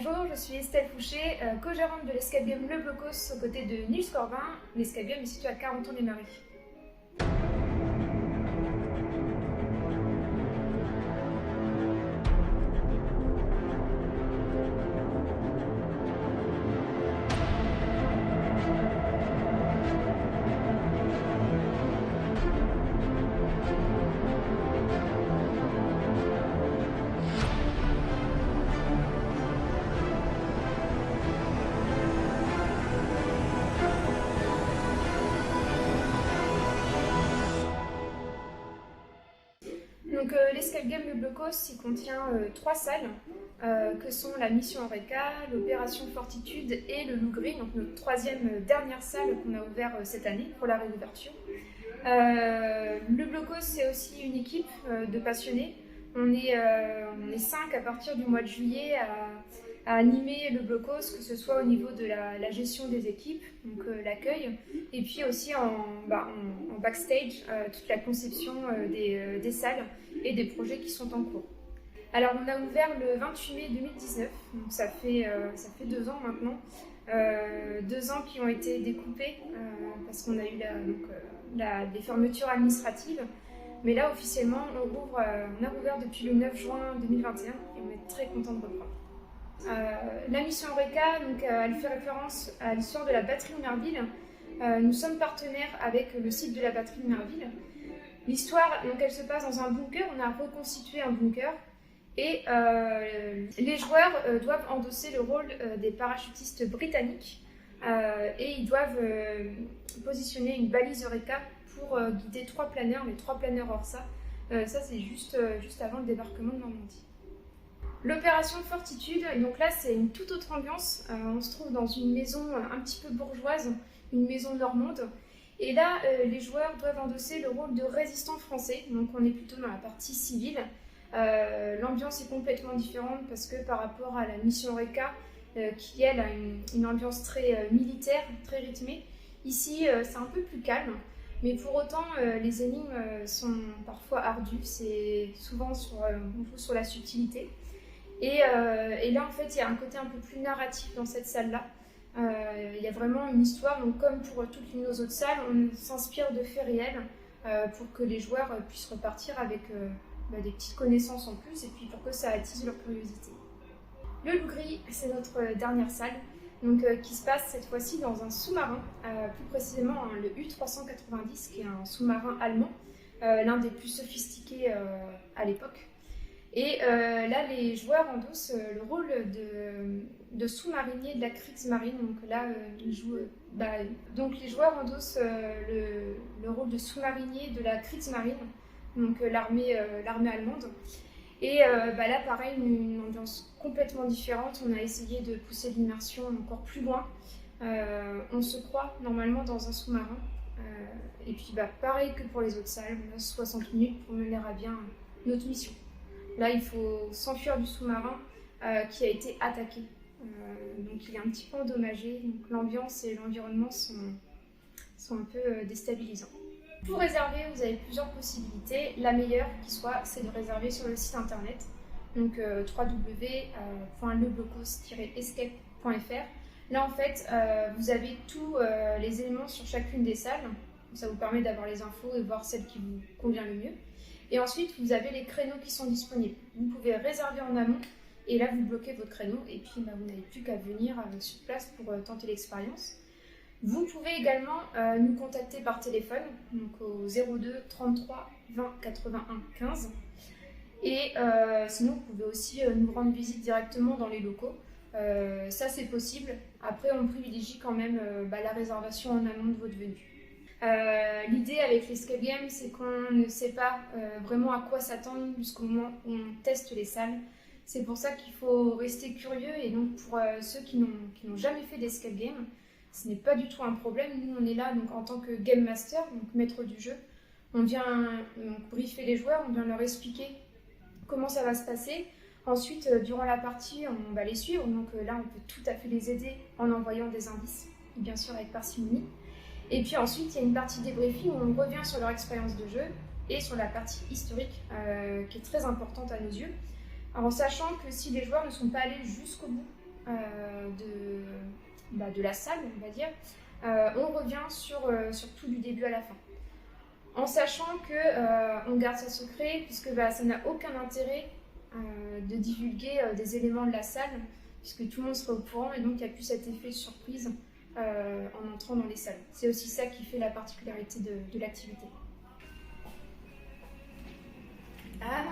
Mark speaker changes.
Speaker 1: Bonjour, je suis Estelle Fouché, co-gérante de l'escape game Le Blocos aux côtés de Nils Corbin. L'escape game est situé à Carentan-les-Marais. Donc l'escape game Le Blocos, il contient 3 salles que sont la Mission Eureka, l'Opération Fortitude et le Loup Gris, donc notre troisième dernière salle qu'on a ouvert cette année pour la réouverture. Le Blocos, c'est aussi une équipe de passionnés. On est 5 à partir du mois de juillet à animer le Blocos, que ce soit au niveau de la gestion des équipes, donc l'accueil, et puis aussi en backstage, toute la conception des salles et des projets qui sont en cours. Alors on a ouvert le 28 mai 2019, donc ça fait 2 ans maintenant. 2 ans qui ont été découpés parce qu'on a eu des fermetures administratives. Mais là, officiellement, on a rouvert depuis le 9 juin 2021 et on est très content de reprendre. La mission Eureka, donc, elle fait référence à l'histoire de la batterie de Merville. Nous sommes partenaires avec le site de la batterie de Merville. L'histoire, donc, elle se passe dans un bunker. On a reconstitué un bunker et les joueurs doivent endosser le rôle des parachutistes britanniques et ils doivent positionner une balise Eureka pour guider 3 planeurs, les 3 planeurs Orsa. Ça, c'est juste avant le débarquement de Normandie. L'opération Fortitude, donc là, c'est une toute autre ambiance. On se trouve dans une maison un petit peu bourgeoise, une maison normande. Et là, les joueurs doivent endosser le rôle de résistants français. Donc on est plutôt dans la partie civile. L'ambiance est complètement différente parce que par rapport à la mission Eureka, qui elle a une ambiance très militaire, très rythmée, ici c'est un peu plus calme. Mais pour autant, les énigmes sont parfois ardues, c'est souvent on joue sur la subtilité. Et là, en fait, il y a un côté un peu plus narratif dans cette salle-là. Il y a vraiment une histoire, donc comme pour toutes nos autres salles, on s'inspire de faits réels pour que les joueurs puissent repartir avec des petites connaissances en plus et puis pour que ça attise leur curiosité. Le Loup Gris, c'est notre dernière salle. Donc, qui se passe cette fois-ci dans un sous-marin, plus précisément le U-390, qui est un sous-marin allemand, l'un des plus sophistiqués à l'époque. Et là, les joueurs endossent le rôle de sous-marinier de la Kriegsmarine. Donc là, donc les joueurs endossent le rôle de sous-marinier de la Kriegsmarine, donc l'armée allemande. Et là, pareil, une ambiance complètement différente. On a essayé de pousser l'immersion encore plus loin. On se croit normalement dans un sous-marin. Et puis, pareil que pour les autres salles, on a 60 minutes pour mener à bien notre mission. Là, il faut s'enfuir du sous-marin qui a été attaqué. Donc, il est un petit peu endommagé. Donc, l'ambiance et l'environnement sont un peu déstabilisants. Pour réserver, vous avez plusieurs possibilités. La meilleure qui soit, c'est de réserver sur le site internet, donc www.leblocos-escape.fr. Là, en fait, vous avez tous les éléments sur chacune des salles. Ça vous permet d'avoir les infos et voir celle qui vous convient le mieux. Et ensuite, vous avez les créneaux qui sont disponibles. Vous pouvez réserver en amont et là, vous bloquez votre créneau et puis vous n'avez plus qu'à venir sur place pour tenter l'expérience. Vous pouvez également nous contacter par téléphone, donc au 02 33 20 81 15. Et sinon, vous pouvez aussi nous rendre visite directement dans les locaux. Ça, c'est possible. Après, on privilégie quand même la réservation en amont de votre venue. L'idée avec l'escape game, c'est qu'on ne sait pas vraiment à quoi s'attendre jusqu'au moment où on teste les salles. C'est pour ça qu'il faut rester curieux. Et donc, pour ceux qui n'ont jamais fait d'escape game, ce n'est pas du tout un problème. Nous, on est là donc, en tant que Game Master, donc maître du jeu. On vient briefer les joueurs, on vient leur expliquer comment ça va se passer. Ensuite, durant la partie, on va les suivre. Donc là, on peut tout à fait les aider en envoyant des indices, bien sûr avec parcimonie. Et puis ensuite, il y a une partie débriefing où on revient sur leur expérience de jeu et sur la partie historique qui est très importante à nos yeux. Alors, en sachant que si les joueurs ne sont pas allés jusqu'au bout, de la salle, on va dire, on revient sur tout du début à la fin. En sachant qu'on garde ça secret, puisque ça n'a aucun intérêt de divulguer des éléments de la salle, puisque tout le monde sera au courant, et donc il n'y a plus cet effet de surprise en entrant dans les salles. C'est aussi ça qui fait la particularité de l'activité. Ah.